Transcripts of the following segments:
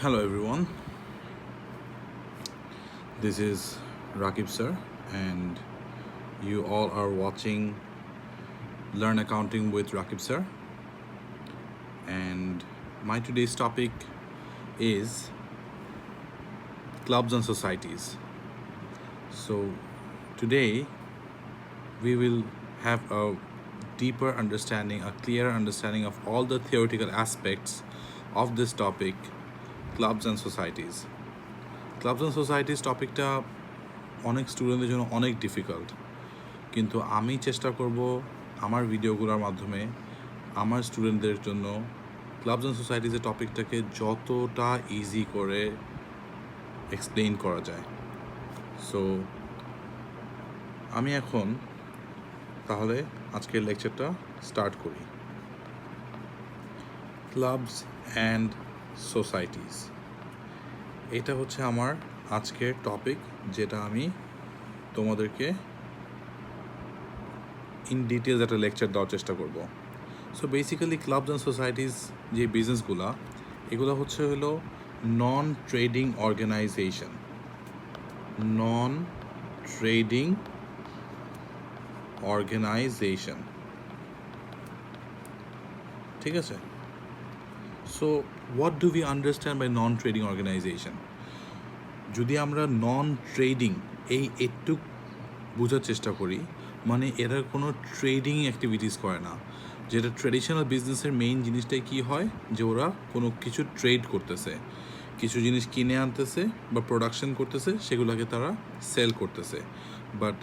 Hello everyone, this is Rakib sir and you all are watching Learn Accounting with Rakib sir, and my today's topic is clubs and societies. So today we will have a deeper understanding, a clearer understanding of all the theoretical aspects of this topic, clubs and societies. Clubs and societies টপিকটা অনেক স্টুডেন্টদের জন্য অনেক difficult, কিন্তু আমি চেষ্টা করব আমার ভিডিওগুলোর মাধ্যমে আমার স্টুডেন্টদের জন্য ক্লাবস অ্যান্ড সোসাইটিসের টপিকটাকে যতটা ইজি করে এক্সপ্লেইন করা যায়। সো আমি এখন তাহলে আজকের লেকচারটা স্টার্ট করি। ক্লাবস অ্যান্ড সোসাইটিস, এটা হচ্ছে আমার আজকের টপিক, যেটা আমি তোমাদেরকে ইন ডিটেলস একটা লেকচার দেওয়ার চেষ্টা করব। So basically clubs and societies যে বিজনেসগুলো, এগুলো হলো non trading organisation. Non trading organisation, ঠিক আছে? So what do we understand by non trading organisation? যদি আমরা নন ট্রেডিং একটু বোঝার চেষ্টা করি, মানে এরা কোনো ট্রেডিং অ্যাক্টিভিটিস করে না। যেটা ট্রেডিশনাল বিজনেসের মেইন জিনিসটাই কী হয়, যে ওরা কোনো কিছু ট্রেড করতেছে, কিছু জিনিস কিনে আনতেছে বা প্রোডাকশন করতেছে, সেগুলোকে তারা সেল করতেছে। বাট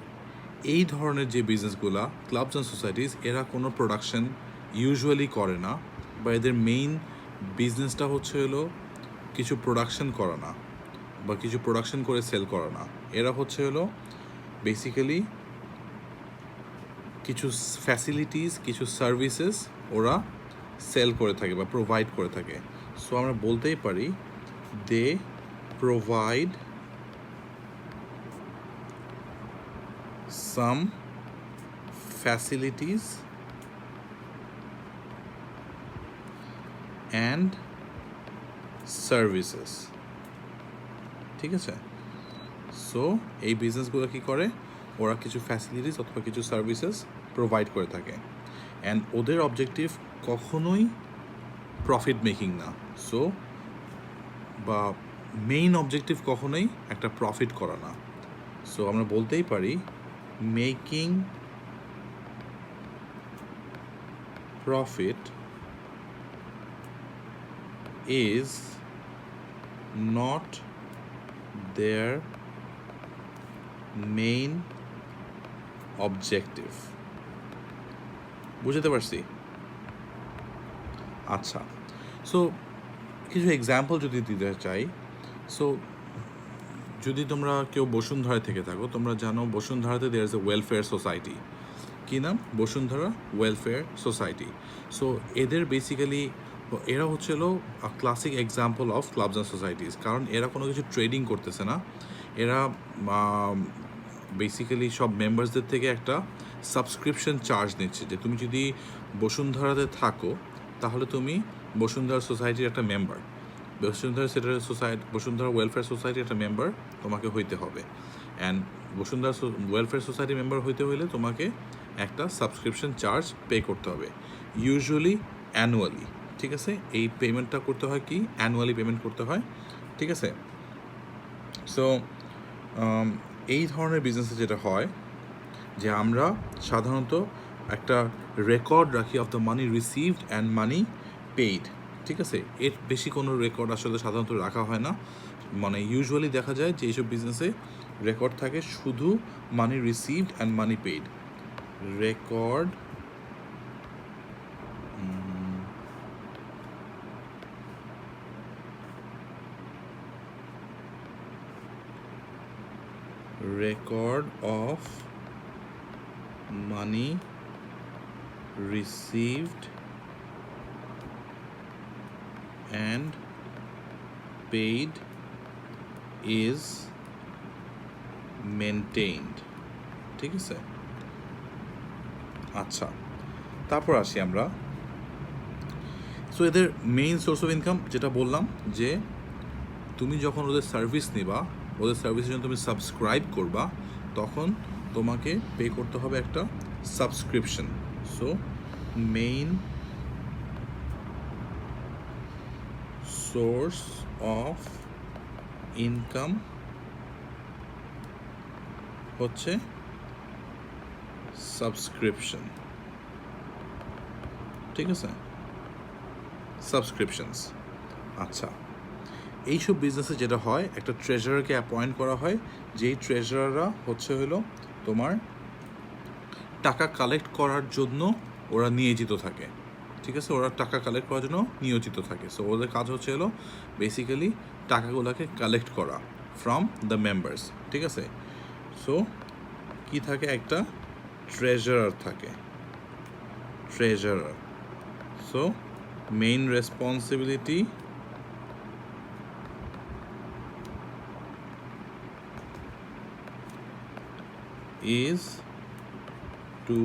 এই ধরনের যে বিজনেসগুলা ক্লাবস অ্যান্ড সোসাইটিস, এরা কোনো প্রোডাকশন ইউজুয়ালি করে না, বা এদের মেইন বিজনেসটা হলো কিছু প্রোডাকশন করা না বা কিছু প্রোডাকশন করে সেল করা না। এরা হলো বেসিক্যালি কিছু ফ্যাসিলিটিস, কিছু সার্ভিসেস ওরা সেল করে থাকে বা প্রোভাইড করে থাকে। সো আমরা বলতেই পারি they provide some facilities and services, ঠিক আছে? সো এই বিজনেসগুলো কী করে, ওরা কিছু ফ্যাসিলিটিস অথবা কিছু সার্ভিসেস প্রোভাইড করে থাকে, অ্যান্ড ওদের অবজেক্টিভ কখনোই প্রফিট মেকিং না। সো বা মেইন অবজেক্টিভ কখনোই একটা প্রফিট করা না। সো আমরা বলতেই পারি making profit is not their main objective। বুঝতে পারছি? আচ্ছা, সো কিছু এক্সাম্পল যদি দিতে চাই, সো যদি তোমরা কেউ বসুন্ধরা থেকে থাকো, তোমরা জানো বসুন্ধরাতে there is a welfare society. কী নাম? Bashundhara welfare society. সো এদের বেসিক্যালি এরা classic example of clubs and societies, কারণ এরা কোনো কিছু ট্রেডিং করতেছে না। এরা বেসিক্যালি সব মেম্বার্সদের থেকে একটা সাবস্ক্রিপশন চার্জ নিচ্ছে, যে তুমি যদি বসুন্ধরাতে থাকো তাহলে তুমি বসুন্ধরা সোসাইটির একটা মেম্বার, বসুন্ধরা ওয়েলফেয়ার সোসাইটির একটা মেম্বার তোমাকে হইতে হবে। অ্যান্ড বসুন্ধরা ওয়েলফেয়ার সোসাইটির মেম্বার হইতে হলে তোমাকে একটা সাবস্ক্রিপশন চার্জ পে করতে হবে, ইউজুয়ালি অ্যানুয়ালি, ঠিক আছে? এই পেমেন্টটা করতে হয় কি, অ্যানুয়ালি পেমেন্ট করতে হয়, ঠিক আছে? সো এই ধরনের বিজনেসে যেটা হয়, যে আমরা সাধারণত একটা রেকর্ড রাখি of the money received and money paid, ঠিক আছে? এর বেশি কোনো রেকর্ড আসলে সাধারণত রাখা হয় না। মানে ইউজুয়ালি দেখা যায় যে এইসব বিজনেসে রেকর্ড থাকে শুধু money received and money paid. Record record of money received and paid is maintained, ঠিক আছে? আচ্ছা, তারপর আসি আমরা। সো এদের মেইন সোর্স অফ ইনকাম যেটা বললাম, যে তুমি যখন ওদের সার্ভিস নিবা, ওদের সার্ভিসের জন্য তুমি সাবস্ক্রাইব করবা, তখন তোমাকে পে করতে হবে একটা subscription. So main source of income হচ্ছে সাবস্ক্রিপশন, ঠিক আছে, সাবস্ক্রিপশনস। আচ্ছা, এইসব বিজনেসে যেটা হয়, একটা ট্রেজারারকে অ্যাপয়েন্ট করা হয়, যেই ট্রেজারাররা হচ্ছে হলো তোমার টাকা কালেক্ট করার জন্য ওরা নিয়োজিত থাকে, ঠিক আছে, ওরা টাকা কালেক্ট করার জন্য নিয়োজিত থাকে। সো ওদের কাজ হচ্ছে হলো বেসিক্যালি টাকাগুলোকে কালেক্ট করা ফ্রম দ্য মেম্বার্স, ঠিক আছে। সো কি থাকে, একটা ট্রেজারার থাকে, treasurer. So main responsibility is to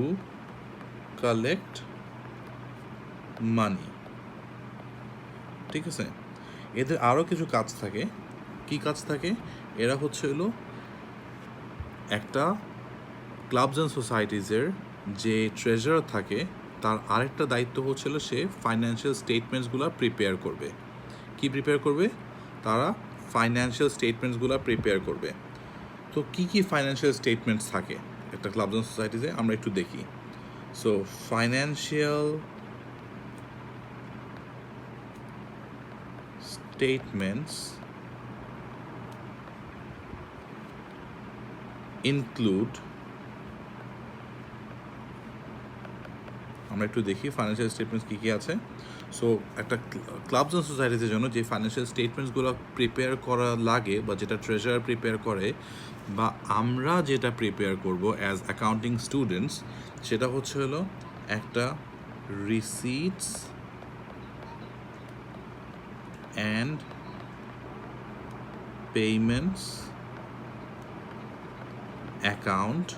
collect money, ঠিক আছে। এদের আরও কিছু কাজ থাকে। কি কাজ থাকে? এরা হচ্ছে হলো একটা ক্লাবস অ্যান্ড সোসাইটিজের যে ট্রেজারার থাকে, তার আরেকটা দায়িত্ব হচ্ছিল সে ফাইন্যান্সিয়াল স্টেটমেন্টসগুলো প্রিপেয়ার করবে। কি প্রিপেয়ার করবে? তারা ফাইন্যান্সিয়াল স্টেটমেন্টসগুলো প্রিপেয়ার করবে। তো কী কী ফাইন্যান্সিয়াল স্টেটমেন্টস থাকে একটা ক্লাবস অ্যান্ড সোসাইটিতে, আমরা একটু দেখি। সো ফাইন্যান্সিয়াল স্টেটমেন্টস ইনক্লুড, আমরা একটু দেখি ফাইন্যান্সিয়াল স্টেটমেন্টস কী কী আছে। সো একটা ক্লাবস অ্যান্ড সোসাইটিজের জন্য যে ফাইন্যান্সিয়াল স্টেটমেন্টসগুলো প্রিপেয়ার করা লাগে, বা যেটা ট্রেজারার প্রিপেয়ার করে, বা আমরা যেটা প্রিপেয়ার করব অ্যাজ অ্যাকাউন্টিং স্টুডেন্টস, সেটা হচ্ছে হলো একটা রিসিটস অ্যান্ড পেমেন্টস অ্যাকাউন্ট,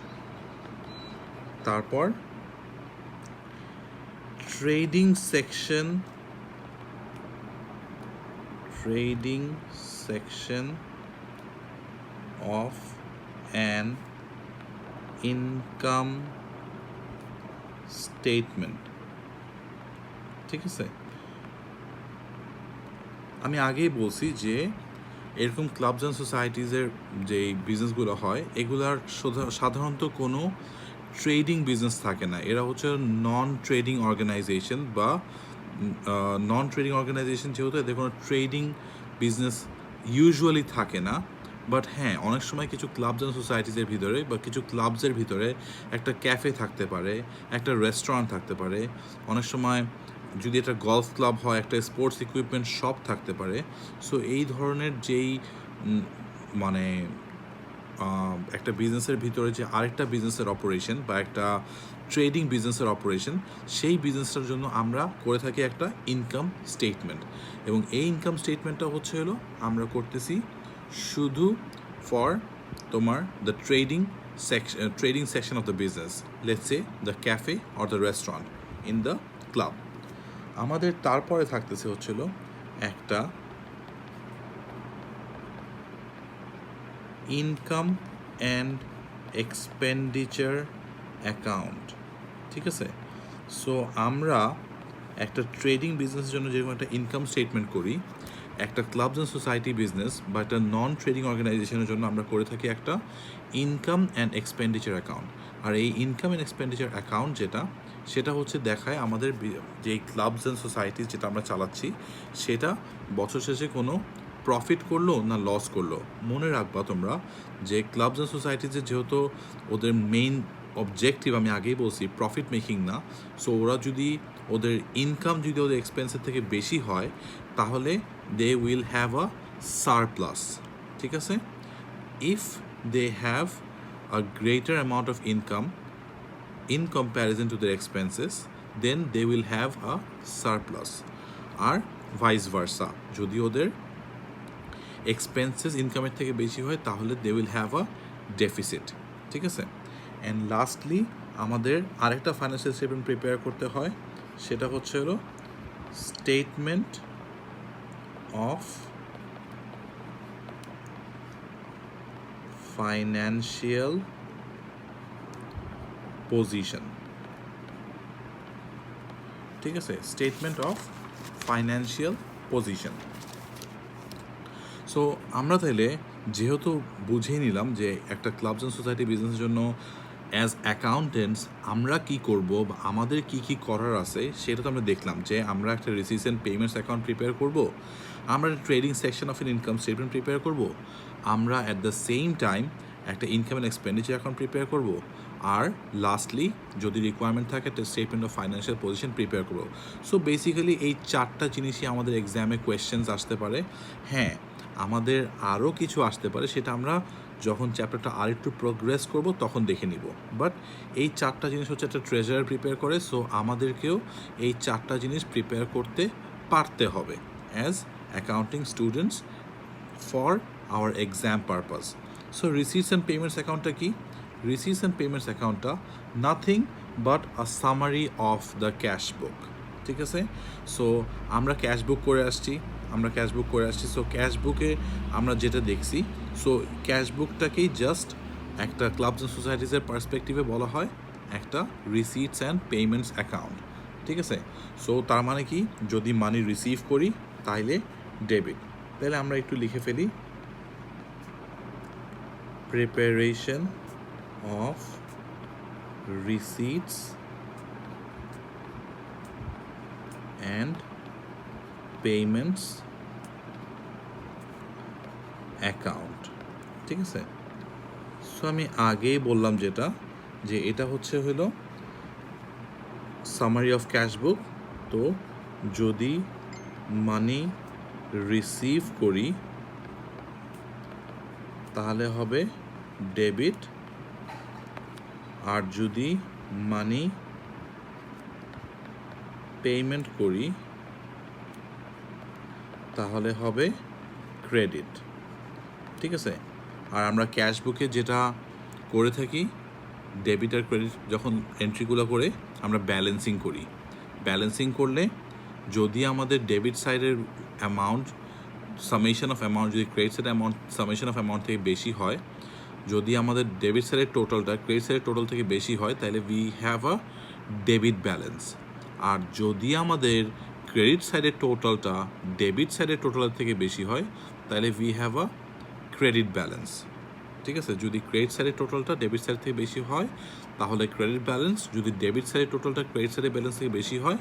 তারপর trading section of an income statement, ঠিক আছে। আমি আগেই বলছি যে এরকম ক্লাবস অ্যান্ড সোসাইটিজের যে বিজনেসগুলো হয়, এগুলার সাধারণত কোনো ট্রেডিং বিজনেস থাকে না। এরা হচ্ছে নন ট্রেডিং অর্গানাইজেশন, বা নন ট্রেডিং অর্গানাইজেশন যেহেতু এদের কোনো ট্রেডিং বিজনেস ইউজুয়ালি থাকে না। বাট হ্যাঁ, অনেক সময় কিছু ক্লাবস অ্যান্ড সোসাইটিজের ভিতরে বা কিছু ক্লাবসের ভিতরে একটা ক্যাফে থাকতে পারে, একটা রেস্টুরেন্ট থাকতে পারে, অনেক সময় যদি এটা গলফ ক্লাব হয় একটা স্পোর্টস ইকুইপমেন্ট শপ থাকতে পারে। সো এই ধরনের যেই মানে একটা বিজনেসের ভিতরে যে আরেকটা বিজনেসের অপারেশন বা একটা ট্রেডিং বিজনেসের অপারেশন, সেই বিজনেসটার জন্য আমরা করে থাকি একটা ইনকাম স্টেটমেন্ট। এবং এই ইনকাম স্টেটমেন্টটা হচ্ছে হলো আমরা করতেছি শুধু ফর তোমার the trading section of the business, let's say the cafe or the restaurant in the club. আমাদের তারপরে থাকতেছে হচ্ছিল একটা ইনকাম অ্যান্ড এক্সপেন্ডিচার অ্যাকাউন্ট, ঠিক আছে। সো আমরা একটা ট্রেডিং বিজনেসের জন্য যেরকম একটা ইনকাম স্টেটমেন্ট করি, একটা ক্লাবস অ্যান্ড সোসাইটি বিজনেস বা একটা নন ট্রেডিং অর্গানাইজেশনের জন্য আমরা করে থাকি একটা ইনকাম অ্যান্ড এক্সপেন্ডিচার অ্যাকাউন্ট। আর এই ইনকাম অ্যান্ড এক্সপেন্ডিচার অ্যাকাউন্ট সেটা হচ্ছে দেখায় আমাদের যে ক্লাবস অ্যান্ড সোসাইটিস যেটা আমরা চালাচ্ছি, সেটা বছর শেষে কোনো প্রফিট করলো না লস করলো। মনে রাখবা তোমরা যে ক্লাবস অ্যান্ড সোসাইটিজের যেহেতু ওদের মেইন অবজেক্টিভ, আমি আগেই বলছি, প্রফিট মেকিং না। সো ওরা যদি ওদের ইনকাম যদি ওদের এক্সপেন্সের থেকে বেশি হয়, তাহলে they will have a surplus, ঠিক আছে। If they have a greater amount of income in comparison to their expenses, then they will have a surplus. আর vice versa, যদি ওদের এক্সপেন্সেস ইনকামের থেকে বেশি হয়, তাহলে they will have a deficit, ঠিক আছে। অ্যান্ড লাস্টলি আমাদের আরেকটা ফাইন্যান্সিয়াল স্টেটমেন্ট প্রিপেয়ার করতে হয়, সেটা হচ্ছে হলো স্টেটমেন্ট অফ ফাইন্যান্সিয়াল পজিশন, ঠিক আছে, statement of financial position. So আমরা তাইলে যেহেতু বুঝিয়ে নিলাম যে একটা ক্লাবস অ্যান্ড সোসাইটি বিজনেসের জন্য অ্যাজ অ্যাকাউন্টেন্টস আমরা কি করব বা আমাদের কি কি করার আছে সেটা তো আমরা দেখলাম যে আমরা একটা রিসিটস অ্যান্ড পেমেন্টস অ্যাকাউন্ট প্রিপেয়ার করব, আমরা trading section of N income statement prepare করব, আমরা অ্যাট দ্য সেম টাইম একটা income and expenditure account prepare করব, আর লাস্টলি যদি রিকোয়ারমেন্ট থাকে একটা statement of financial position prepare করব। সো বেসিক্যালি এই চারটা জিনিসই আমাদের এক্সামে কোয়েশ্চেন্স আসতে পারে। হ্যাঁ, আমাদের আরও কিছু আসতে পারে, সেটা আমরা যখন চ্যাপ্টারটা আর একটু প্রোগ্রেস করব তখন দেখে নিব। বাট এই চারটা জিনিস হচ্ছে একটা ট্রেজারার প্রিপেয়ার করে, সো আমাদেরকেও এই চারটা জিনিস প্রিপেয়ার করতে পারতে হবে as accounting students for our exam purpose. So receipts and payments অ্যাকাউন্টটা কি? রিসিটস অ্যান্ড পেমেন্টস অ্যাকাউন্টটা nothing but a summary of the cash book, ঠিক আছে? সো আমরা ক্যাশ বুক করে আসছি, সো ক্যাশ বুকে আমরা যেটা দেখছি, সো ক্যাশ বুকটাকেই জাস্ট একটা ক্লাবস অ্যান্ড সোসাইটিসের পার্সপেক্টিভে বলা হয় একটা রিসিটস অ্যান্ড পেমেন্টস অ্যাকাউন্ট, ঠিক আছে? সো তার মানে কি, যদি মানি রিসিভ করি তাহলে ডেবিট। তাহলে আমরা একটু লিখে ফেলি, preparation of receipts and payments account, ঠিক আছে? সো আমি আগেই বললাম যেটা, যে এটা হলো সামারি অফ ক্যাশ বুক। তো যদি মানি রিসিভ করি তাহলে হবে ডেবিট, আর যদি মানি পেমেন্ট করি তাহলে হবে ক্রেডিট, ঠিক আছে? আর আমরা ক্যাশ বুকে যেটা করে থাকি, ডেবিট আর ক্রেডিট যখন এন্ট্রিগুলো করে আমরা ব্যালেন্সিং করি। ব্যালেন্সিং করলে যদি আমাদের ডেবিট সাইডের অ্যামাউন্ট সামেশন অফ অ্যামাউন্ট যদি ক্রেডিট সাইডের অ্যামাউন্ট সামেশন অফ অ্যামাউন্ট থেকে বেশি হয়, যদি আমাদের ডেবিট সাইডের টোটালটা ক্রেডিট সাইডের টোটাল থেকে বেশি হয়, তাহলে we have a debit balance. আর যদি আমাদের ক্রেডিট সাইডের টোটালটা ডেবিট সাইডের টোটালের থেকে বেশি হয়, তাহলে we have a credit balance, ঠিক আছে? যদি ক্রেডিট সাইডের টোটালটা ডেবিট সাইড থেকে বেশি হয় তাহলে ক্রেডিট ব্যালেন্স, যদি ডেবিট সাইডের টোটালটা ক্রেডিট সাইডের ব্যালেন্স থেকে বেশি হয়,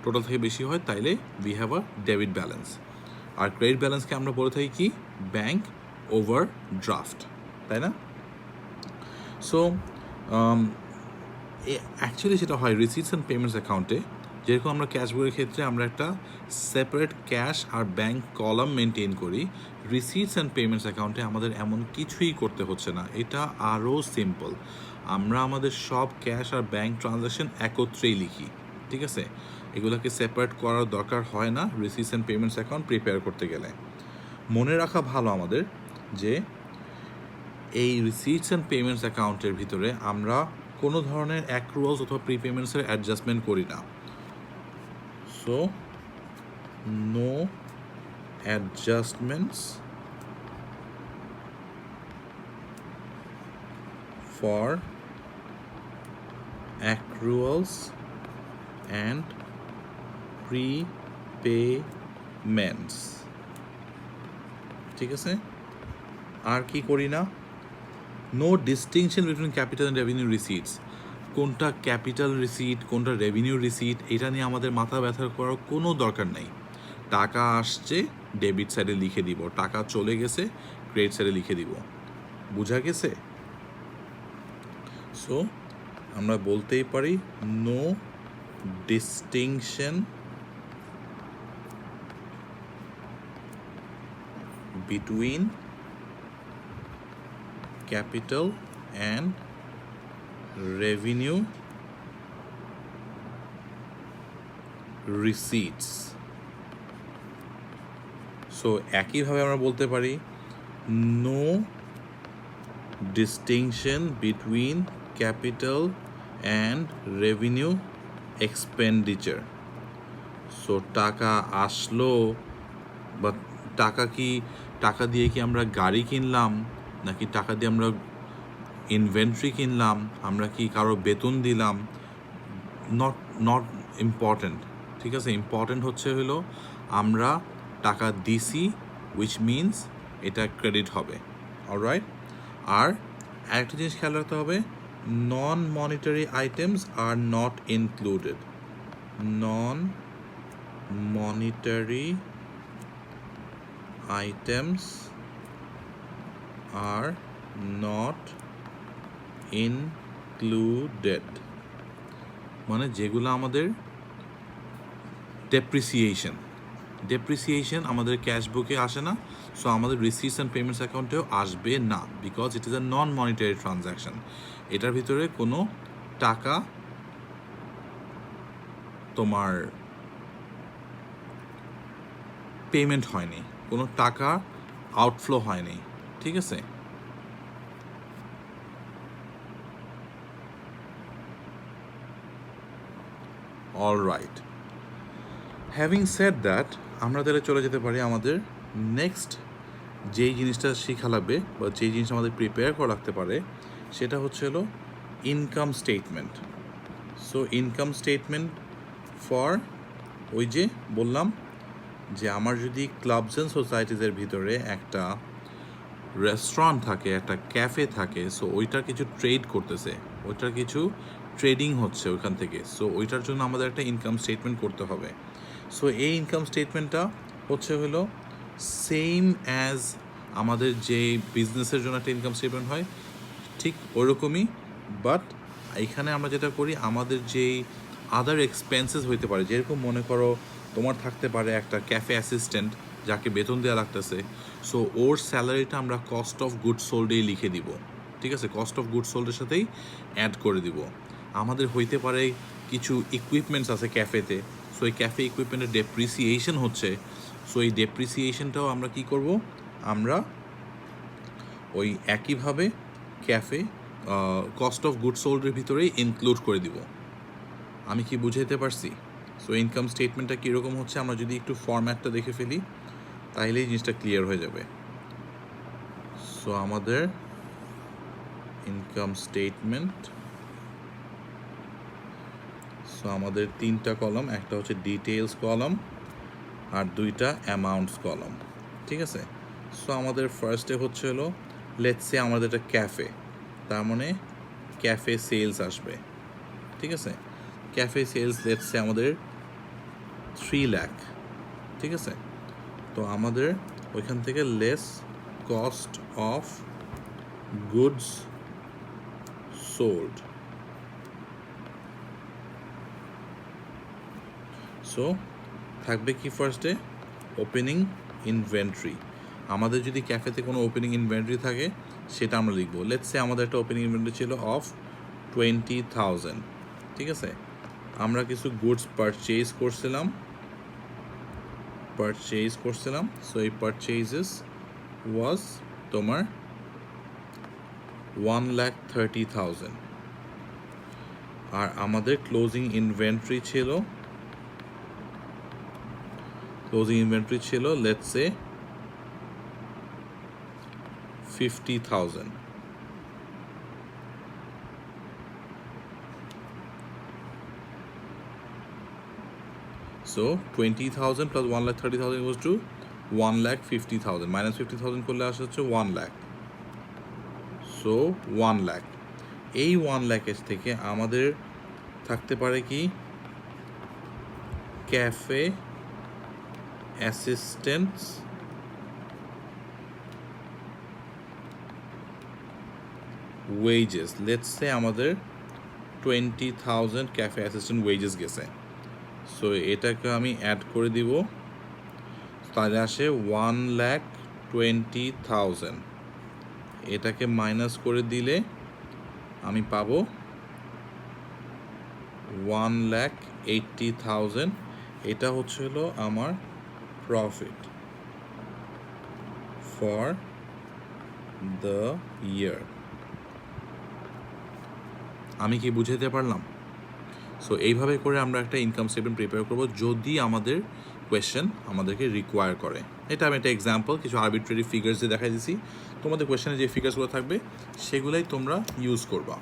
টোটাল থেকে বেশি হয়, তাইলে we have a debit balance. আর ক্রেডিট ব্যালেন্সকে আমরা বলে থাকি কি, ব্যাংক ওভার ড্রাফট, তাই না? সো অ্যাকচুয়ালি সেটা হয় রিসিটস অ্যান্ড পেমেন্টস অ্যাকাউন্টে। যেরকম আমরা ক্যাশ বুকের ক্ষেত্রে আমরা একটা সেপারেট ক্যাশ আর ব্যাংক কলাম মেনটেন করি, রিসিটস অ্যান্ড পেমেন্টস অ্যাকাউন্টে আমাদের এমন কিছুই করতে হচ্ছে না, এটা আরও সিম্পল। আমরা আমাদের সব ক্যাশ আর ব্যাংক ট্রানজ্যাকশন একত্রেই লিখি, ঠিক আছে? এগুলোকে সেপারেট করার দরকার হয় না রিসিটস অ্যান্ড পেমেন্টস অ্যাকাউন্ট প্রিপেয়ার করতে গেলে। মনে রাখা ভালো আমাদের যে এই রিসিটস অ্যান্ড পেমেন্টস অ্যাকাউন্টের ভিতরে আমরা কোনো ধরনের অ্যাক্রুয়ালস অথবা প্রিপেমেন্টসের অ্যাডজাস্টমেন্ট করি না। So no adjustments for accruals and prepayments, ঠিক আছে? আর কি করি না, no distinction between capital and revenue receipts. কোনটা ক্যাপিটাল রিসিট কোনটা রেভিনিউ রিসিট এটা নিয়ে আমাদের মাথা ব্যথা করার কোনো দরকার নেই। টাকা আসছে ডেবিট সাইডে লিখে দিব, টাকা চলে গেছে ক্রেডিট সাইডে লিখে দিব, বোঝা গেছে? সো আমরা বলতেই পারি no distinction between capital and revenue receipts. So একইভাবে আমরা বলতে পারি no distinction between capital and revenue expenditure. So টাকা আসলো বা টাকা দিয়ে কি আমরা গাড়ি কিনলাম নাকি টাকা দিয়ে আমরা ইনভেন্টরি কিনলাম, আমরা কি কারো বেতন দিলাম, নট নট ইম্পর্ট্যান্ট। ঠিক আছে, ইম্পর্ট্যান্ট হচ্ছে হলো আমরা টাকা দিছি, উইচ মিনস এটা ক্রেডিট হবে। অলরাইট। আর আরেকটা জিনিস খেয়াল রাখতে হবে, non monetary items are not included. Non monetary items are not included, মানে যেগুলো আমাদের ডেপ্রিসিয়েশন আমাদের ক্যাশ বুকে আসে না, সো আমাদের রিসিটস অ্যান্ড পেমেন্টস অ্যাকাউন্টেও আসবে না, because it is a non monetary transaction. এটার ভিতরে কোনো টাকা তোমার পেমেন্ট হয়নি, কোনো টাকা আউটফ্লো হয়নি। ঠিক আছে, অলরাইট। হ্যাভিং সেড দ্যাট, আমরা তাহলে চলে যেতে পারি আমাদের নেক্সট যেই জিনিসটা শেখা লাগবে বা যেই জিনিসটা আমাদের প্রিপেয়ার করা লাগতে পারে, সেটা হচ্ছে হলো income statement. So income statement for, ওই যে বললাম যে আমার যদি ক্লাবস অ্যান্ড সোসাইটিসের ভিতরে একটা রেস্টুরেন্ট থাকে, একটা ক্যাফে থাকে, সো ওইটার কিছু ট্রেড করতেছে, ওইটার কিছু ট্রেডিং হচ্ছে ওইখান থেকে, সো ওইটার জন্য আমাদের একটা ইনকাম স্টেটমেন্ট করতে হবে। সো এই ইনকাম স্টেটমেন্টটা হচ্ছে হলো সেম অ্যাজ আমাদের যে বিজনেসের জন্য একটা ইনকাম স্টেটমেন্ট হয় ঠিক ওরকমই, বাট এখানে আমরা যেটা করি, আমাদের যেই আদার এক্সপেন্সেস হইতে পারে, যেরকম মনে করো তোমার থাকতে পারে একটা ক্যাফে অ্যাসিস্ট্যান্ট যাকে বেতন দেওয়া লাগতেছে, সো ওর স্যালারিটা আমরা কস্ট অফ গুডস সোল্ডেই লিখে দিব। ঠিক আছে, কস্ট অফ গুডস সোল্ডের সাথেই অ্যাড করে দিব। আমাদের হইতে পারে কিছু ইকুইপমেন্টস আছে ক্যাফেতে, সো এই ক্যাফে ইকুইপমেন্টের ডেপ্রিসিয়েশন হচ্ছে, সো এই ডেপ্রিসিয়েশনটাও আমরা কি করব, আমরা ওই একইভাবে ক্যাফে কস্ট অফ গুডস সোল্ডের ভিতরেই ইনক্লুড করে দিব। আমি কি বুঝাইতে পারছি? সো ইনকাম স্টেটমেন্টটা কীরকম হচ্ছে, আমরা যদি একটু ফরম্যাটটা দেখে ফেলি তাইলেই জিনিসটা ক্লিয়ার হয়ে যাবে। সো আমাদের ইনকাম স্টেটমেন্ট, সো আমাদের 3টা কলাম, একটা হচ্ছে ডিটেলস কলাম আর 2টা অ্যামাউন্টস কলাম। ঠিক আছে, সো আমাদের ফার্স্টে হচ্ছে হলো লেটস সে আমাদের একটা ক্যাফে, তার মানে ক্যাফে সেলস আসবে। ঠিক আছে, ক্যাফে সেলস লেটস সে আমাদের 3 লাখ। ঠিক আছে, তো আমাদের ওইখান থেকে less cost of goods sold, so থাকবে কি ফার্স্টে ওপেনিং ইনভেন্টরি। আমাদের যদি ক্যাফেতে কোনো ওপেনিং ইনভেন্টরি থাকে সেটা আমরা লিখবো। লেটস সে আমাদের একটা ওপেনিং ইনভেন্টরি ছিল অফ 20,000। ঠিক আছে, আমরা কিছু গুডস পারচেজ করছিলাম, সো এই পারচেজেস ওয়াজ তোমার 1,30,000। আর আমাদের ক্লোজিং ইনভেন্টরি ছিল let's say 50,000। So 20,000 plus 1,30,000 goes to 1,50,000, minus 50,000 করলে আসে হচ্ছে 1 lakh, so 1 lakh। এই 1 লাখের থেকে আমাদের থাকতে পারে কি cafe assistants wages, let's say আমাদের 20,000 ক্যাফে অ্যাসিস্ট্যান্ট ওয়েজেস গেছে, সো এটাকে আমি অ্যাড করে দিব, তাহলে আসে 1,20,000। এটাকে মাইনাস করে দিলে আমি পাবো 1,80,000। এটা হচ্ছে হলো আমার প্রফিট ফর দ্য ইয়ার। আমি কি বুঝাতে পারলাম? সো এইভাবে করে আমরা একটা ইনকাম স্টেটমেন্ট প্রিপেয়ার করব যদি আমাদের কোয়েশ্চেন আমাদেরকে রিকোয়ার করে। এটা আমি একটা এক্সাম্পল, কিছু আরবিট্রারি ফিগার্স দিয়ে দেখাই দিছি। তোমাদের কোয়েশ্চেনে যে ফিগার্সগুলো থাকবে সেগুলোই তোমরা ইউজ করবা।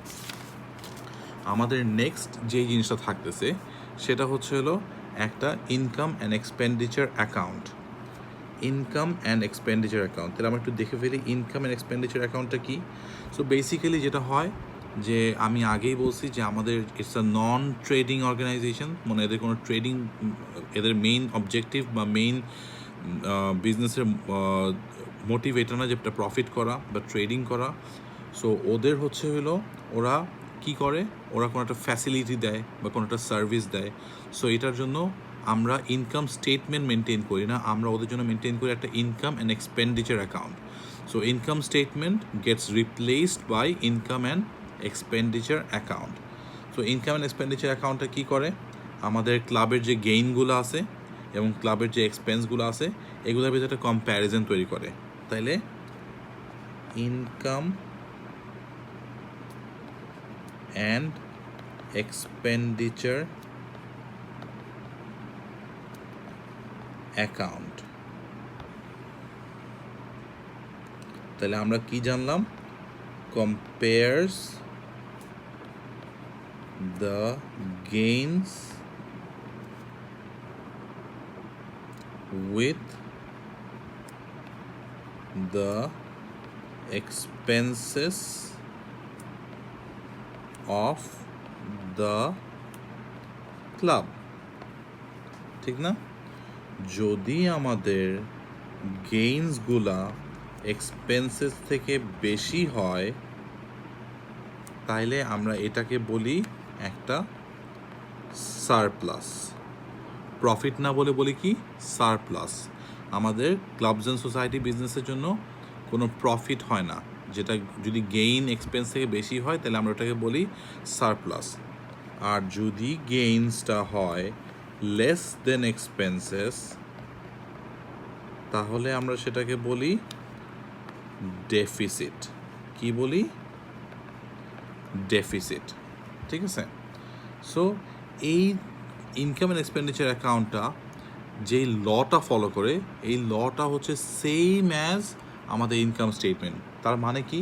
আমাদের নেক্সট যেই জিনিসটা থাকতেছে সেটা হচ্ছে হলো একটা income and expenditure account. Income and expenditure account, তাহলে আমরা একটু দেখে ফেলি ইনকাম অ্যান্ড এক্সপেন্ডিচার অ্যাকাউন্টটা কী। সো বেসিক্যালি যেটা হয় যে আমি আগেই বলছি যে আমাদের it's a non trading organisation, মানে এদের কোনো ট্রেডিং, এদের মেইন অবজেক্টিভ বা মেইন বিজনেসের মোটিভ এটা না যে একটা প্রফিট করা বা ট্রেডিং করা। সো ওদের হচ্ছে হলো ওরা কি করে, ওরা কোনো একটা ফ্যাসিলিটি দেয় বা কোনো একটা সার্ভিস দেয়। সো এটার জন্য আমরা ইনকাম স্টেটমেন্ট মেনটেন করি না, আমরা ওদের জন্য মেনটেন করি একটা income and expenditure account. So income statement gets replaced by income and expenditure account. So income and expenditure অ্যাকাউন্টটা কী করে, আমাদের ক্লাবের যে গেইনগুলো আছে এবং ক্লাবের যে এক্সপেন্সগুলো আছে এগুলোর ভিতরে একটা কম্প্যারিজন তৈরি করে। তাইলে ইনকাম অ্যান্ড এক্সপেন্ডিচার অ্যাকাউন্ট, তাহলে আমরা কি জানলাম, compares the gains with the expenses of the club, ঠিক না? যদি আমাদের গেইনসগুলা এক্সপেন্সেস থেকে বেশি হয় তাহলে আমরা এটাকে বলি একটা সারপ্লাস। প্রফিট না বলে বলি কি, সারপ্লাস। আমাদের ক্লাবস অ্যান্ড সোসাইটি বিজনেসের জন্য কোনো প্রফিট হয় না, যেটা যদি গেইন এক্সপেন্স থেকে বেশি হয় তাহলে আমরা ওটাকে বলি সারপ্লাস। আর যদি গেইনসটা হয় লেস দেন এক্সপেন্সেস তাহলে আমরা সেটাকে বলি ডেফিসিট। কি বলি, ডেফিসিট, ঠিক আছে? সো এই ইনকাম অ্যান্ড এক্সপেন্ডিচার অ্যাকাউন্টটা যেই লটা ফলো করে, এই লটা হচ্ছে সেম অ্যাজ আমাদের ইনকাম স্টেটমেন্ট। তার মানে কি,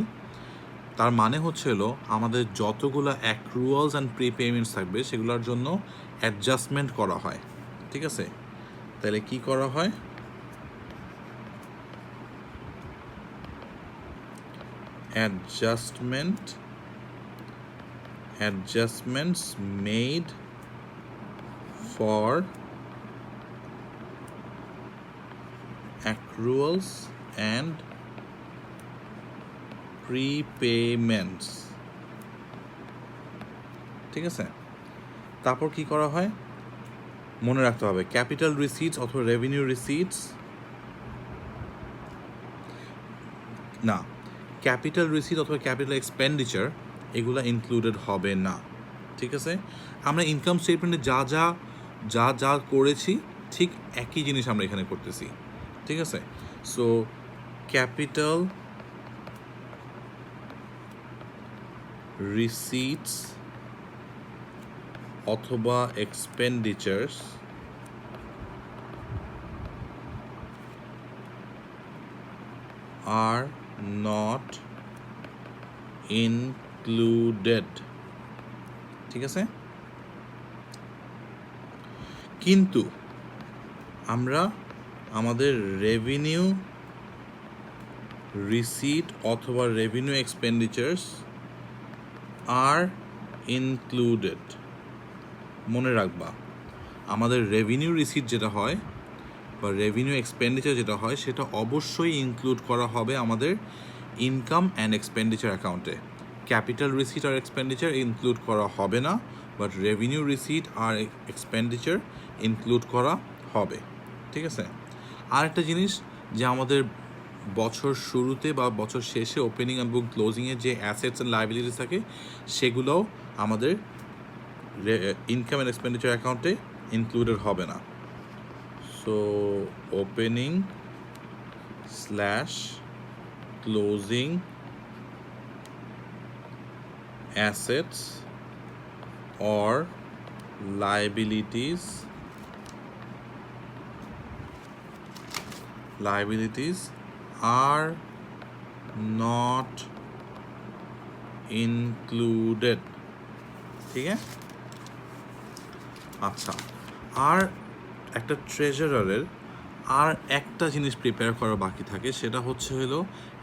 তার মানে হচ্ছে হলো আমাদের যতগুলো অ্যাক্রুয়ালস অ্যান্ড প্রিপেমেন্টস থাকবে সেগুলোর জন্য অ্যাডজাস্টমেন্ট করা হয়, ঠিক আছে? তাহলে কি করা হয়, adjustments made for accruals and prepayments, ঠিক আছে? তারপর কি করা হয় মনে রাখতে হবে, ক্যাপিটাল রিসিটস অথবা রেভিনিউ রিসিটস, না, ক্যাপিটাল রিসিট অথবা ক্যাপিটাল এক্সপেন্ডিচার এগুলো ইনক্লুডেড হবে না, ঠিক আছে? আমরা ইনকাম স্টেটমেন্টে যা যা যা যা করেছি ঠিক একই জিনিস আমরা এখানে করতেছি, ঠিক আছে? সো ক্যাপিটাল রিসিটস অথবা এক্সপেন্ডিচার্স আর নট ইনক্লুডেড, ঠিক আছে? কিন্তু আমরা আমাদের রেভিনিউ রিসিট অথবা রেভিনিউ এক্সপেন্ডিচার্স আর ইনক্লুডেড, মনে রাখবা আমাদের রেভিনিউ রিসিট যেটা হয় বা রেভিনিউ এক্সপেন্ডিচার যেটা হয় সেটা অবশ্যই ইনক্লুড করা হবে আমাদের ইনকাম অ্যান্ড এক্সপেন্ডিচার অ্যাকাউন্টে। ক্যাপিটাল রিসিট আর এক্সপেন্ডিচার ইনক্লুড করা হবে না, বাট রেভিনিউ রিসিট আর এক্সপেন্ডিচার ইনক্লুড করা হবে, ঠিক আছে? আর একটা জিনিস যে আমাদের বছর শুরুতে বা বছর শেষে ওপেনিং এবং ক্লোজিংয়ে যে অ্যাসেটস অ্যান্ড লায়াবিলিটিস থাকে সেগুলোও আমাদের ইনকাম অ্যান্ড এক্সপেন্ডিচার অ্যাকাউন্টে ইনক্লুডেড হবে না। So opening / closing assets or liabilities liabilities are not included. ঠিক আছে? আচ্ছা, আর একটা ট্রেজারারের আর একটা জিনিস প্রিপেয়ার করা বাকি থাকে, সেটা হচ্ছে হলো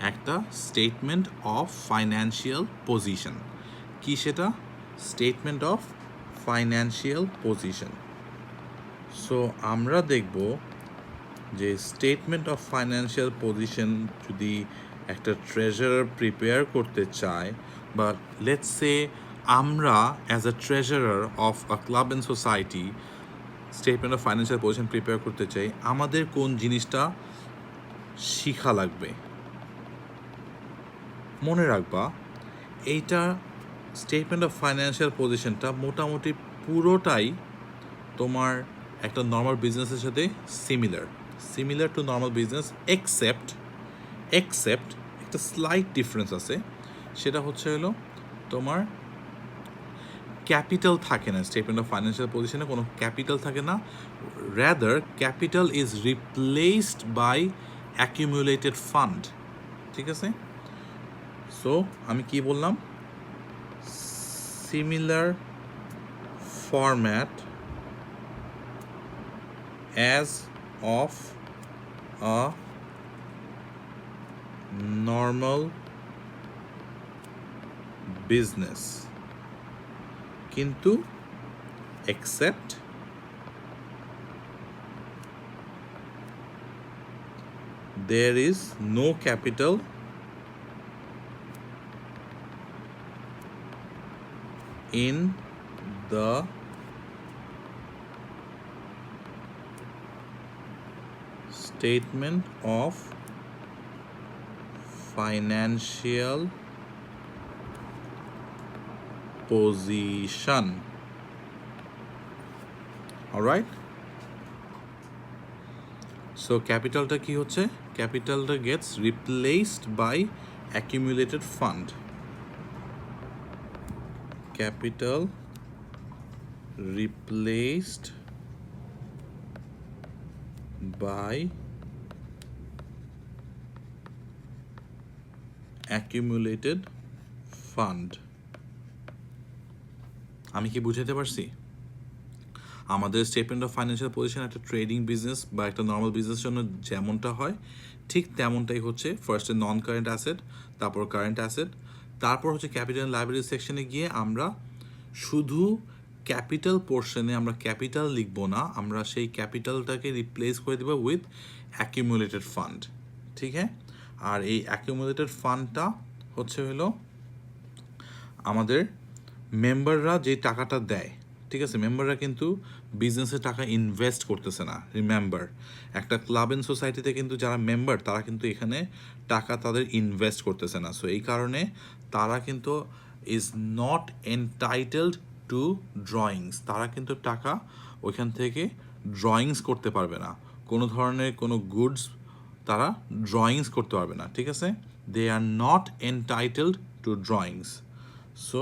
একটা স্টেটমেন্ট অফ ফাইন্যান্সিয়াল পজিশন। কি সেটা? Statement of financial position. So আমরা দেখব যে স্টেটমেন্ট অফ ফাইন্যান্সিয়াল পজিশন যদি একটা ট্রেজারার প্রিপেয়ার করতে চায়, বা লেটস সে আমরা as a treasurer of a club and society statement of financial position prepare করতে চাই, আমাদের কোন জিনিসটা শিখা লাগবে? মনে রাখবা, এইটা স্টেটমেন্ট অফ ফাইন্যান্সিয়াল পজিশনটা মোটামুটি পুরোটাই তোমার একটা নর্মাল বিজনেসের সাথে similar to normal business, except একটা স্লাইট ডিফারেন্স আছে। সেটা হচ্ছে হলো তোমার ক্যাপিটাল থাকে না। স্টেটমেন্ট অফ ফাইন্যান্সিয়াল পজিশনে কোনো ক্যাপিটাল থাকে না, rather capital is replaced by accumulated fund. ঠিক আছে? সো আমি কি বললাম? Similar format as of a normal business, কিন্তু except there is no capital in the statement of financial position. Alright? So capitalটা কি হচ্ছে? Capitalটা gets replaced by accumulated fund. Capital replaced by accumulated fund. আমি কি বুঝাতে পারছি? আমাদের স্টেটমেন্ট অফ ফাইন্যান্সিয়াল পজিশন একটা trading business বা একটা নর্মাল বিজনেসের জন্য যেমনটা হয়, ঠিক তেমনটাই হচ্ছে। ফার্স্টে নন কারেন্ট অ্যাসেট, তারপর কারেন্ট অ্যাসেট, তারপর হচ্ছে ক্যাপিটাল অ্যান্ড লায়াবিলিটি সেকশনে গিয়ে আমরা শুধু ক্যাপিটাল পোর্শনে আমরা ক্যাপিটাল লিখবো না, আমরা সেই ক্যাপিটালটাকে রিপ্লেস করে দেবো উইথ অ্যাকিউমুলেটেড ফান্ড। ঠিক আছে? আর এই অ্যাকিউমুলেটেড ফান্ডটা হচ্ছে হলো আমাদের মেম্বাররা যে টাকাটা দেয়। ঠিক আছে? মেম্বাররা কিন্তু বিজনেসে টাকা ইনভেস্ট করতেছে না। রিমেম্বার, একটা ক্লাব অ্যান্ড সোসাইটিতে কিন্তু যারা মেম্বার তারা কিন্তু এখানে টাকা তাদের ইনভেস্ট করতেছে না। সো এই কারণে তারা কিন্তু is not entitled to drawings. তারা কিন্তু টাকা ওইখান থেকে ড্রয়িংস করতে পারবে না, কোনো ধরনের কোনো গুডস তারা ড্রয়িংস করতে পারবে না। ঠিক আছে? They are not entitled to drawings. So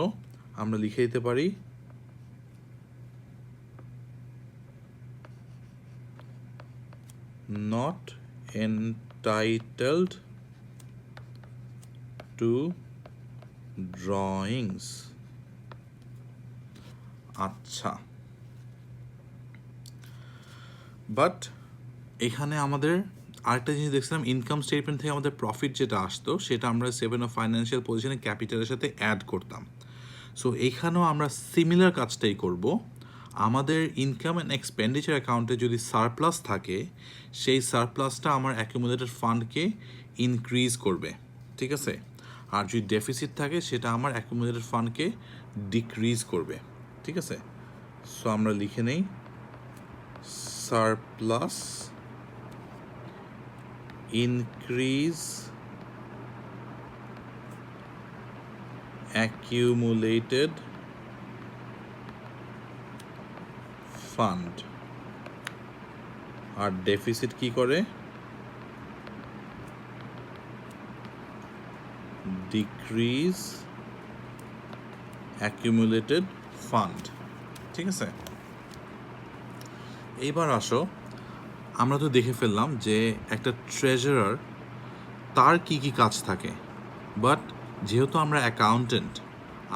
আমরা লিখে দিতে পারি not entitled to drawings. আচ্ছা, বাট এখানে আমাদের আরেকটা জিনিস দেখছিলাম, ইনকাম স্টেটমেন্ট থেকে আমাদের প্রফিট যেটা আসতো সেটা আমরা স্টেটমেন্ট অফ ফাইন্যান্সিয়াল পজিশনে ক্যাপিটালের সাথে অ্যাড করতাম। সো এখানেও আমরা সিমিলার কাজটাই করব। আমাদের ইনকাম অ্যান্ড এক্সপেন্ডিচার অ্যাকাউন্টে যদি সারপ্লাস থাকে, সেই সারপ্লাসটা আমার অ্যাকুমুলেটেড ফান্ডকে ইনক্রিজ করবে। ঠিক আছে? আর যদি ডেফিসিট থাকে সেটা আমার অ্যাকুমুলেটেড ফান্ডকে ডিক্রিজ করবে। ঠিক আছে? সো আমরা লিখে নেই সারপ্লাস ইনক্রিজ accumulated ফান্ড। আর ডেফিসিট কি করে? Decrease accumulated fund. ঠিক আছে? এইবার আসো, আমরা তো দেখে ফেললাম যে একটা ট্রেজারার তার কি কি কাজ থাকে, বাট যেহেতু আমরা অ্যাকাউন্টেন্ট,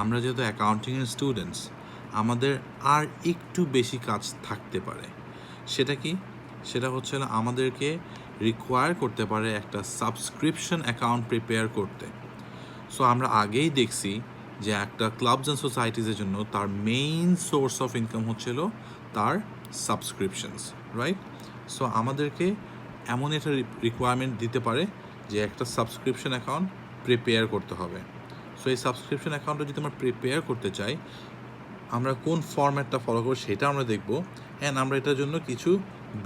আমরা যেহেতু অ্যাকাউন্টিংয়ের স্টুডেন্টস, আমাদের আর একটু বেশি কাজ থাকতে পারে। সেটা কি? সেটা হচ্ছে না, আমাদেরকে রিকোয়ার করতে পারে একটা সাবস্ক্রিপশন অ্যাকাউন্ট প্রিপেয়ার করতে। সো আমরা আগেই দেখছি যে একটা ক্লাবস অ্যান্ড সোসাইটিসের জন্য তার মেইন সোর্স অফ ইনকাম হচ্ছিল তার সাবস্ক্রিপশনস, রাইট? সো আমাদেরকে এমন একটা রিকোয়ারমেন্ট দিতে পারে যে একটা সাবস্ক্রিপশন অ্যাকাউন্ট প্রিপেয়ার করতে হবে। সো এই সাবস্ক্রিপশন অ্যাকাউন্টটা যদি আমরা প্রিপেয়ার করতে চাই, আমরা কোন ফরম্যাটটা ফলো করব সেটা আমরা দেখব, অ্যান্ড আমরা এটার জন্য কিছু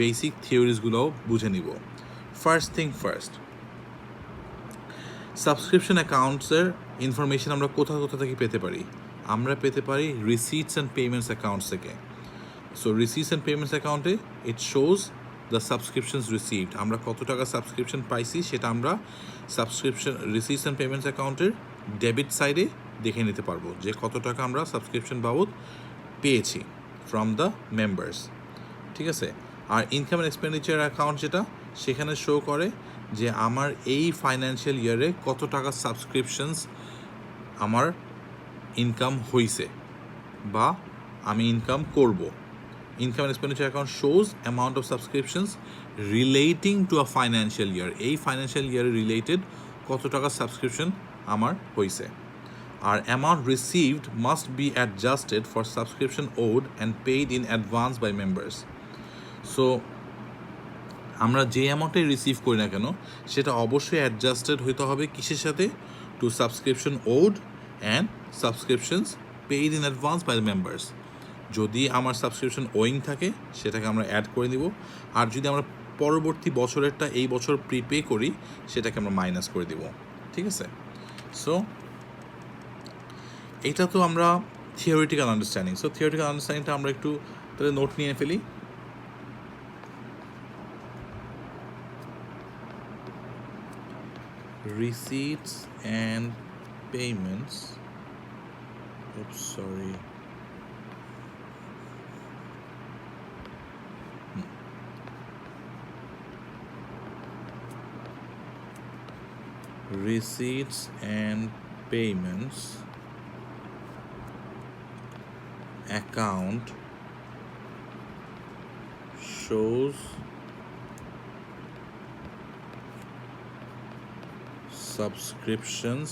বেসিক থিওরিজগুলোও বুঝে নিব। ফার্স্ট থিং ফার্স্ট, সাবস্ক্রিপশন অ্যাকাউন্টসের ইনফরমেশন আমরা কোথা কোথা থেকে পেতে পারি? আমরা পেতে পারি রিসিটস অ্যান্ড পেমেন্টস অ্যাকাউন্টস থেকে। সো রিসিটস অ্যান্ড পেমেন্টস অ্যাকাউন্টে it shows the subscriptions received, আমরা কত টাকা সাবস্ক্রিপশন পাইছি সেটা আমরা সাবস্ক্রিপশন রিসিটস অ্যান্ড পেমেন্টস অ্যাকাউন্টের ডেবিট সাইডে দেখে নিতে পারবো যে কত টাকা আমরা সাবস্ক্রিপশন বাবদ পেয়েছি ফ্রম দ্য মেম্বার্স, ঠিক আছে? আর ইনকাম অ্যান্ড এক্সপেন্ডিচার অ্যাকাউন্ট যেটা, সেখানে শো করে যে আমার এই ফাইন্যান্সিয়াল ইয়ারে কত টাকা সাবস্ক্রিপশনস আমার ইনকাম হইছে বা আমি ইনকাম করব। Income and expenditure account shows amount of subscriptions relating to a financial year, এই ফাইন্যান্সিয়াল ইয়ারে রিলেটেড কত টাকা সাবস্ক্রিপশন আমার হইছে। আর amount received must be adjusted for subscription owed and paid in advance by members. So আমরা যে অ্যামাউন্টটাই receive করি না কেন সেটা অবশ্যই অ্যাডজাস্টেড হইতে হবে কিসের সাথে? To subscription owed and subscriptions paid in advance by the members. যদি আমার সাবস্ক্রিপশন ওয়িং থাকে সেটাকে আমরা অ্যাড করে দিব, আর যদি আমরা পরবর্তী বছরেরটা এই বছর প্রিপে করি সেটাকে আমরা মাইনাস করে দিব, ঠিক আছে? সো এটা তো আমরা থিওরিটিক্যাল আন্ডারস্ট্যান্ডিং। সো থিওরিটিক্যাল আন্ডারস্ট্যান্ডিংটা আমরা একটু তাহলে নোট নিয়ে ফেলি। Receipts and payments. Oops, sorry. Receipts and payments account shows subscriptions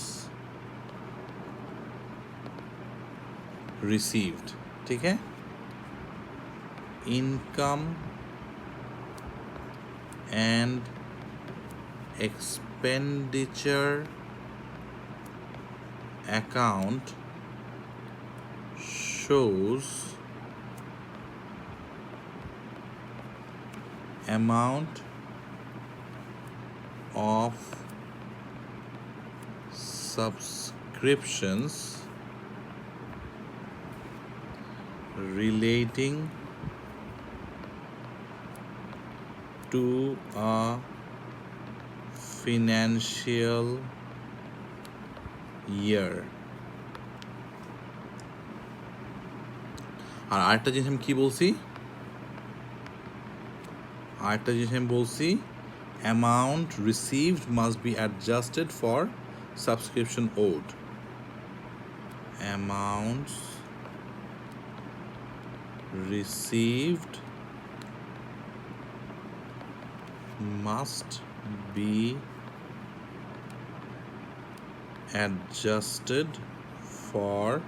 received, ठीक है? Income and expenditure account shows amount of subscriptions relating to a financial year. আর আরেকটা জিনিস আমি কি বলছি? amount received must be adjusted for subscription owed. Amounts received must be adjusted for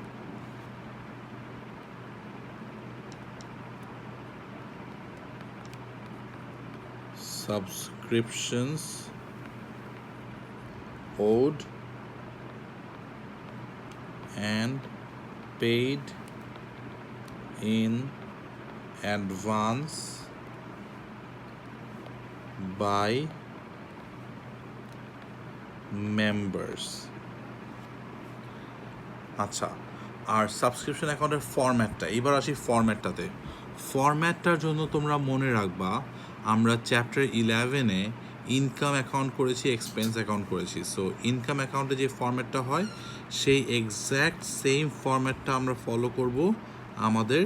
subscriptions owed and paid in advance by members. আচ্ছা, আর subscription অ্যাকাউন্টের ফরম্যাটটা, এবার আসি ফরম্যাটটাতে। ফরম্যাটটার জন্য তোমরা মনে রাখবা আমরা চ্যাপ্টার 11-এ ইনকাম অ্যাকাউন্ট করেছি, এক্সপেন্স অ্যাকাউন্ট করেছি। সো ইনকাম অ্যাকাউন্টে যে ফরম্যাটটা হয় সেই এক্স্যাক্ট সেম ফরম্যাটটা আমরা ফলো করব আমাদের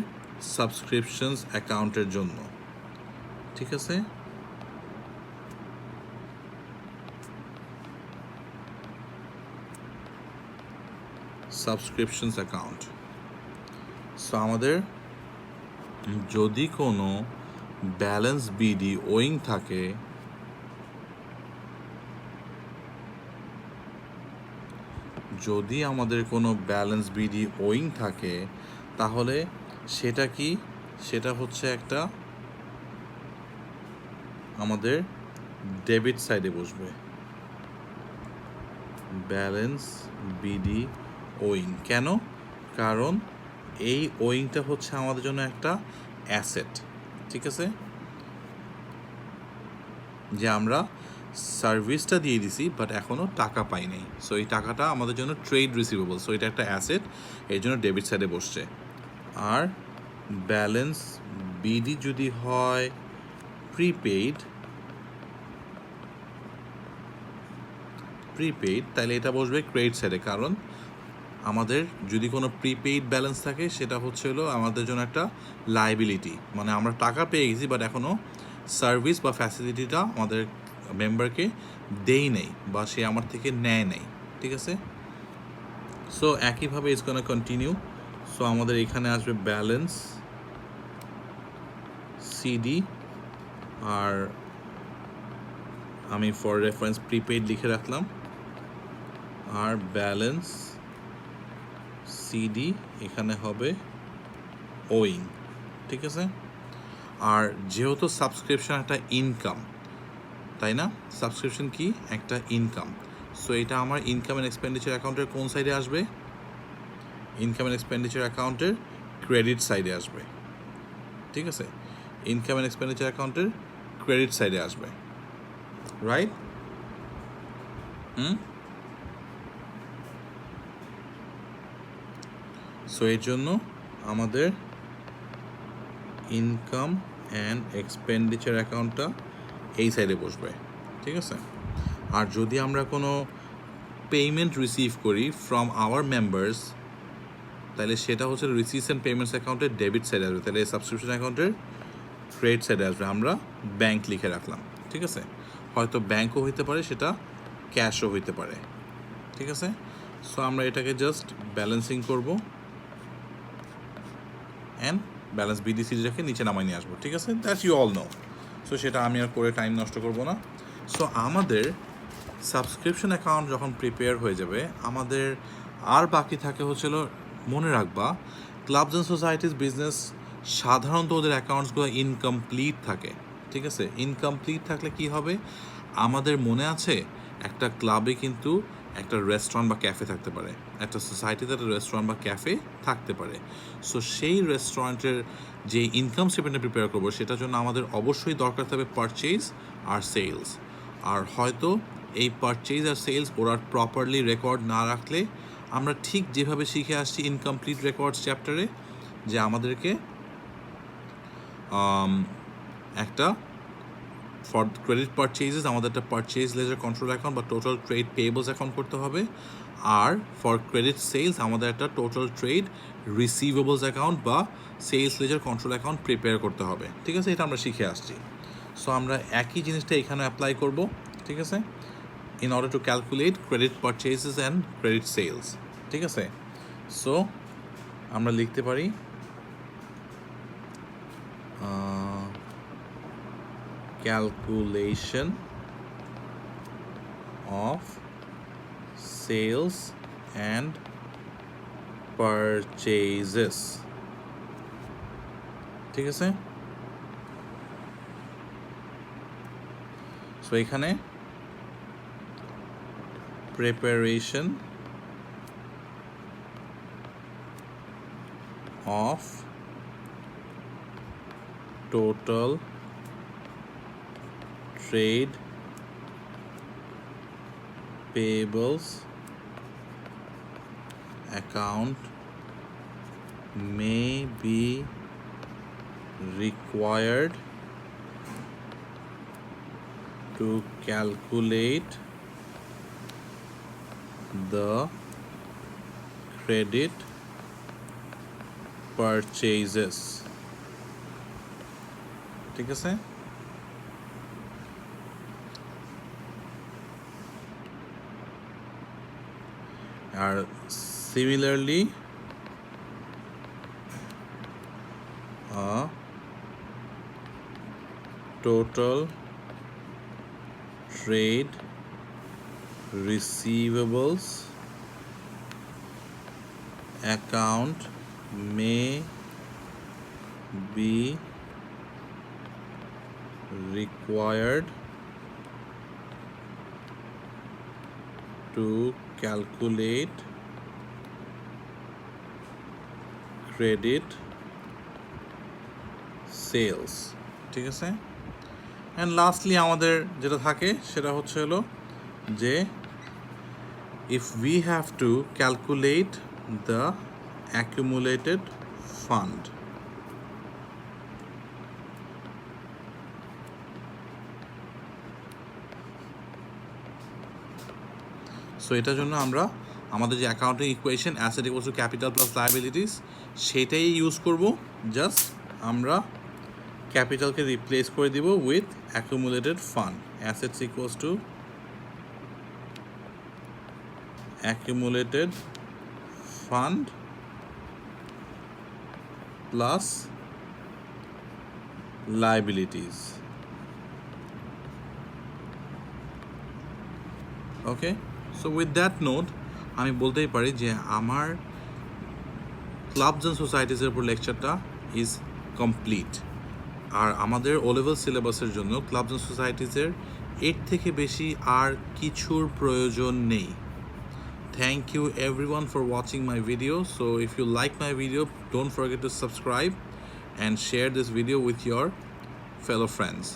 সাবস্ক্রিপশনস অ্যাকাউন্টের জন্য, ঠিক আছে? Subscriptions account. সো আমাদের যদি কোনো ব্যালেন্স বিডি ওয়িং থাকে, যদি আমাদের কোনো ব্যালেন্স বিডি ওয়িং থাকে তাহলে সেটা কি, সেটা হচ্ছে একটা আমাদের ডেবিট সাইডে বসবে। ব্যালেন্স বিডি ওয়িং কেন? কারণ এই ওয়িংটা হচ্ছে আমাদের জন্য একটা অ্যাসেট, ঠিক আছে, যে আমরা সার্ভিসটা দিয়ে দিছি বাট এখনও টাকা পাই নাই। সো এই টাকাটা আমাদের জন্য ট্রেড রিসিভেবল, সো এটা একটা অ্যাসেট, এর জন্য ডেবিট সাইডে বসছে। আর ব্যালেন্স বিডি যদি হয় প্রিপেইড, তাহলে এটা বসবে ক্রেডিট সাইডে। কারণ আমাদের যদি কোনো প্রিপেইড ব্যালেন্স থাকে সেটা হচ্ছে হলো আমাদের জন্য একটা লাইবিলিটি, মানে আমরা টাকা পেয়ে গেছি বাট এখনও সার্ভিস বা ফ্যাসিলিটিটা আমাদের মেম্বারকে দেই নেই বা সে আমার থেকে নেয় নেই, ঠিক আছে। সো একইভাবে ইটস গোনা কন্টিনিউ। সো আমাদের এখানে আসবে ব্যালেন্স সিডি, আর আমি ফর রেফারেন্স প্রিপেইড লিখে রাখলাম, আর ব্যালেন্স সিডি এখানে হবে ওয়িং, ঠিক আছে। আর যেহেতু সাবস্ক্রিপশন একটা ইনকাম, তাই না, সাবস্ক্রিপশন কি একটা ইনকাম, সো এটা আমার ইনকাম অ্যান্ড এক্সপেন্ডিচার অ্যাকাউন্টের কোন সাইডে আসবে? ইনকাম অ্যান্ড এক্সপেন্ডিচার অ্যাকাউন্টের ক্রেডিট সাইডে আসবে, ঠিক আছে। ইনকাম অ্যান্ড এক্সপেন্ডিচার অ্যাকাউন্টের ক্রেডিট সাইডে আসবে, রাইট? সো এর জন্য আমাদের ইনকাম অ্যান্ড এক্সপেন্ডিচার অ্যাকাউন্টটা এই সাইডে বসবে, ঠিক আছে। আর যদি আমরা কোনো পেমেন্ট রিসিভ করি ফ্রম আওয়ার মেম্বার্স, তাহলে সেটা হচ্ছে রিসিভস অ্যান্ড পেমেন্টস অ্যাকাউন্টের ডেবিট সাইডে আসবে, তাহলে সাবস্ক্রিপশন অ্যাকাউন্টের ক্রেডিট সাইডে আসবে। আমরা ব্যাংক লিখে রাখলাম, ঠিক আছে। হয়তো ব্যাংকও হইতে পারে, সেটা ক্যাশও হইতে পারে, ঠিক আছে। সো আমরা এটাকে জাস্ট ব্যালেন্সিং করব অ্যান্ড ব্যালেন্স বিডিসিটাকে নিচে নামাই নিয়ে আসবো, ঠিক আছে। That you all know. So সেটা আমি আর করে টাইম নষ্ট করব না। সো আমাদের সাবস্ক্রিপশন অ্যাকাউন্ট যখন প্রিপেয়ার হয়ে যাবে, আমাদের আর বাকি থাকে হচ্ছিল, মনে রাখবা ক্লাবস অ্যান্ড সোসাইটিস বিজনেস সাধারণত ওদের অ্যাকাউন্টসগুলো ইনকমপ্লিট থাকে, ঠিক আছে। ইনকমপ্লিট থাকলে কি হবে, আমাদের মনে আছে একটা ক্লাবে কিন্তু একটা রেস্টুরেন্ট বা ক্যাফে থাকতে পারে, একটা সোসাইটিতে একটা রেস্টুরেন্ট বা ক্যাফে থাকতে পারে। সো সেই রেস্টুরেন্টের যে ইনকাম স্টেটমেন্ট প্রিপেয়ার করবো, সেটার জন্য আমাদের অবশ্যই দরকার থাকবে পারচেজ আর সেলস। আর হয়তো এই পারচেজ আর সেলস ওরা প্রপারলি রেকর্ড না রাখলে, আমরা ঠিক যেভাবে শিখে আসছি ইনকমপ্লিট রেকর্ডস চ্যাপ্টারে, যে আমাদেরকে একটা ফর ক্রেডিট পারচেজেস আমাদের একটা পারচেজ লেজার কন্ট্রোল অ্যাকাউন্ট বা টোটাল ট্রেড পেয়েবলস অ্যাকাউন্ট করতে হবে, আর ফর ক্রেডিট সেলস আমাদের একটা টোটাল ট্রেড রিসিভেবলস অ্যাকাউন্ট বা sales ledger control account prepare করতে হবে, ঠিক আছে। এটা আমরা শিখে আসছি। সো আমরা একই জিনিসটা এখানে অ্যাপ্লাই করব, ঠিক আছে, in order to calculate credit purchases and credit sales, ঠিক আছে। সো আমরা লিখতে পারি calculation of sales and purchases, ঠিক আছে। সো এখানে preparation of total trade payables account may be required to calculate the credit purchases, ঠিক আছে। আর Similarly, a total trade receivables account may be required to calculate credit sales. ঠিক আছে? And lastly আমাদের যেটা থাকে সেটা হচ্ছে হলো যে if we have to calculate the accumulated fund, so এটার জন্য আমরা আমাদের যে accounting equation asset equals to capital plus liabilities সেটাই ইউজ করব। জাস্ট আমরা ক্যাপিটালকে রিপ্লেস করে দিব with accumulated fund. Assets equals to accumulated fund plus liabilities. Okay, so with that note আমি বলতেই পারি যে আমার ক্লাবস অ্যান্ড সোসাইটিসের উপর লেকচারটা ইজ কমপ্লিট। আর আমাদের ও লেভেল সিলেবাসের জন্য ক্লাবস অ্যান্ড সোসাইটিসের এর থেকে বেশি আর কিছুর প্রয়োজন নেই। Thank you everyone for watching my video. So if you like my video, don't forget to subscribe and share this video with your fellow friends.